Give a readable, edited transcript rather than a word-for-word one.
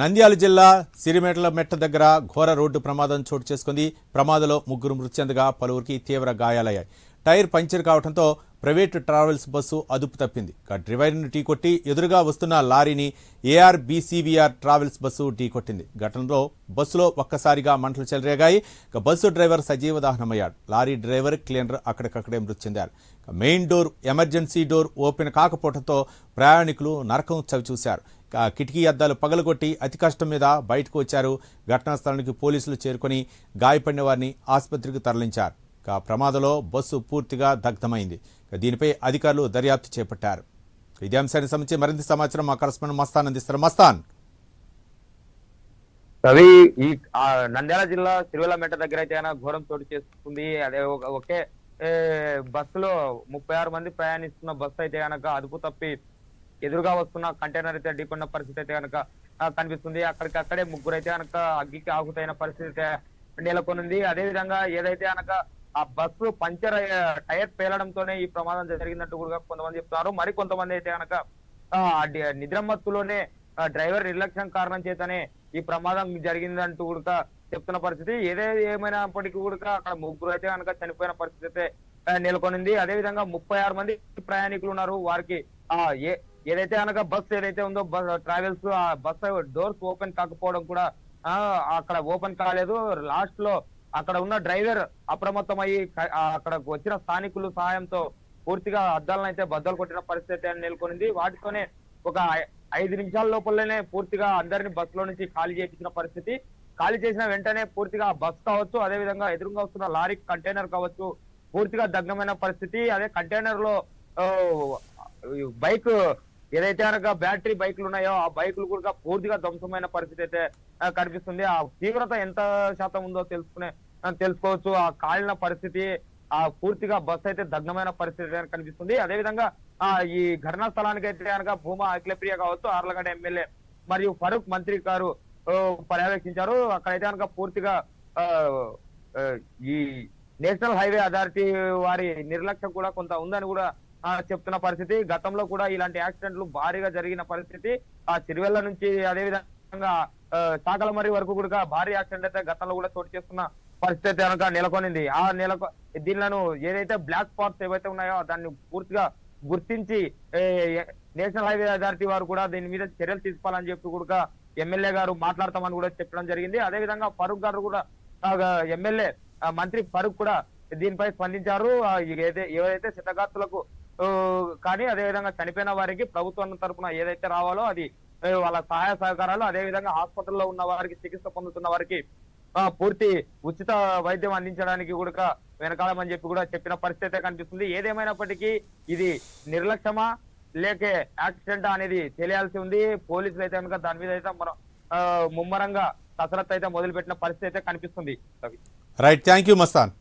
నంద్యాల జిల్లా సిరిమెట్ల మెట్ట దగ్గర ఘోర రోడ్డు ప్రమాదం చోటు చేసుకుంది. ప్రమాదంలో ముగ్గురు మృతి చెందగా పలువురికి తీవ్ర గాయాలయ్యాయి. టైర్ పంక్చర్ కావడంతో ప్రైవేటు ట్రావెల్స్ బస్సు అదుపు తప్పింది. డ్రైవర్ను ఢీకొట్టి ఎదురుగా వస్తున్న లారీని ఏఆర్బీసీవీఆర్ ట్రావెల్స్ బస్సు ఢీకొట్టింది. ఘటనలో బస్సులో ఒక్కసారిగా మంటలు చెలరేగాయి. బస్సు డ్రైవర్ సజీవ దహనమయ్యాడు. లారీ డ్రైవర్, క్లీనర్ అక్కడికక్కడే మృతి చెందారు. Main door, emergency door open కాకపోవడంతో ప్రయాణికులు నరకం చవిచూశారు. కిటికీ అద్దాలు పగలగొట్టి అతి కష్టం మీద బయటకు వచ్చారు. ఘటనా స్థలానికి పోలీసులు చేరుకొని గాయపడిన వారిని ఆసుపత్రికి తరలించారు. ప్రమాదంలో బస్సు పూర్తిగా దగ్ధమైంది. దీనిపై అధికారులు దర్యాప్తు చేపట్టారు. ఇదే అంశానికి సంబంధించి మరింత సమాచారం మా కరెస్పాండెంట్ మస్తాన్ అందిస్తారు. మస్తాన్, రవి, ఈ నంద్యాల జిల్లా సిరివెల్లమెట్ట దగ్గర అయితే ఘోరం చోటు చేసుకుంది. అదే ఒకే బస్సులో 36 మంది ప్రయాణిస్తున్న బస్సు అయితే కనుక అదుపు తప్పి ఎదురుగా వస్తున్న కంటైనర్ అయితే ఢీకొన్న పరిస్థితి అయితే కనుక కనిపిస్తుంది. అక్కడికక్కడే ముగ్గురు అయితే కనుక అగ్గికి ఆహుతైన పరిస్థితి అయితే నెలకొనుంది. అదే విధంగా ఏదైతే కనుక ఆ బస్సు పంచర్ టైర్ పేలడంతోనే ఈ ప్రమాదం జరిగినట్టు కూడా కొంతమంది చెప్తున్నారు. మరి కొంతమంది అయితే కనుక నిద్రమత్తులోనే డ్రైవర్ నిర్లక్ష్యం కారణం చేతనే ఈ ప్రమాదం జరిగిందంటూ కూడా చెప్తున్న పరిస్థితి. ఏమైనప్పటికీ కూడా అక్కడ ముగ్గురు అయితే కనుక చనిపోయిన పరిస్థితి అయితే నెలకొనింది. అదే విధంగా 36 మంది ప్రయాణికులు ఉన్నారు. వారికి ఏదైతే కనుక బస్సు ఏదైతే ఉందో ట్రావెల్స్ ఆ బస్సు డోర్స్ ఓపెన్ కాకపోవడం కూడా అక్కడ ఓపెన్ కాలేదు. లాస్ట్ లో అక్కడ ఉన్న డ్రైవర్ అప్రమత్తమయ్యి అక్కడ వచ్చిన స్థానికులు సహాయంతో పూర్తిగా అద్దాలను అయితే బద్దలు కొట్టిన పరిస్థితి నెలకొనింది. వాటితోనే ఒక 5 నిమిషాల లోపలనే పూర్తిగా అందరినీ బస్సులో నుంచి ఖాళీ చేయించిన పరిస్థితి. ఖాళీ చేసిన వెంటనే పూర్తిగా బస్ కావచ్చు, అదే విధంగా ఎదురుగా వస్తున్న లారీ కంటైనర్ కావచ్చు, పూర్తిగా దగ్ధమైన పరిస్థితి. అదే కంటైనర్ లో బైక్ ఏదైతే కనుక బ్యాటరీ బైకులు ఉన్నాయో ఆ బైకులు కూడా పూర్తిగా ధ్వంసమైన పరిస్థితి అయితే కనిపిస్తుంది. ఆ తీవ్రత ఎంత శాతం ఉందో తెలుసుకోవచ్చు. ఆ కాలిన పరిస్థితి, ఆ పూర్తిగా బస్సు అయితే దగ్ధమైన పరిస్థితి కనిపిస్తుంది. అదే విధంగా ఈ ఘటనా స్థలానికి అయితే కనుక భూమా అఖిలప్రియ కావచ్చు, ఆర్లగడ్డ ఎమ్మెల్యే మరియు ఫరూక్ మంత్రి గారు పర్యవేక్షించారు. అక్కడైతే కనుక పూర్తిగా ఈ నేషనల్ హైవే అథారిటీ వారి నిర్లక్ష్యం కూడా కొంత ఉందని కూడా చెప్తున్న పరిస్థితి. గతంలో కూడా ఇలాంటి యాక్సిడెంట్లు భారీగా జరిగిన పరిస్థితి. ఆ సిరివెల్ల నుంచి అదే విధంగా చాకలమర్రి వరకు కూడా భారీ యాక్సిడెంట్ అయితే గతంలో కూడా చోటు చేస్తున్న పరిస్థితి కనుక నెలకొనింది. దీనిలను ఏదైతే బ్లాక్ స్పాట్స్ ఏవైతే ఉన్నాయో దాన్ని పూర్తిగా గుర్తించి నేషనల్ హైవే అథారిటీ వారు కూడా దీని మీద చర్యలు తీసుకోవాలని చెప్పి కూడా ఎమ్మెల్యే గారు మాట్లాడతామని కూడా చెప్పడం జరిగింది. అదే విధంగా ఫరూక్ గారు కూడా ఎమ్మెల్యే మంత్రి ఫరూక్ కూడా దీనిపై స్పందించారు. ఏదైతే శతగాత్రులకు కానీ అదే విధంగా చనిపోయిన వారికి ప్రభుత్వం తరఫున ఏదైతే రావాలో అది వాళ్ళ సహాయ సహకారాలు, అదే విధంగా హాస్పిటల్లో ఉన్న వారికి, చికిత్స పొందుతున్న వారికి పూర్తి ఉచిత వైద్యం అందించడానికి కూడా వెనకాలమని చెప్పి కూడా చెప్పిన పరిస్థితి కనిపిస్తుంది. ఏదేమైనప్పటికీ ఇది నిర్లక్ష్యమా లేక యాక్సిడెంట్ అనేది తెలియాల్సి ఉంది. పోలీసులు అయితే కనుక దాని మీద అయితే ముమ్మరంగా కసరత్తు అయితే మొదలుపెట్టిన పరిస్థితి అయితే కనిపిస్తుంది. Right, thank you Mastan.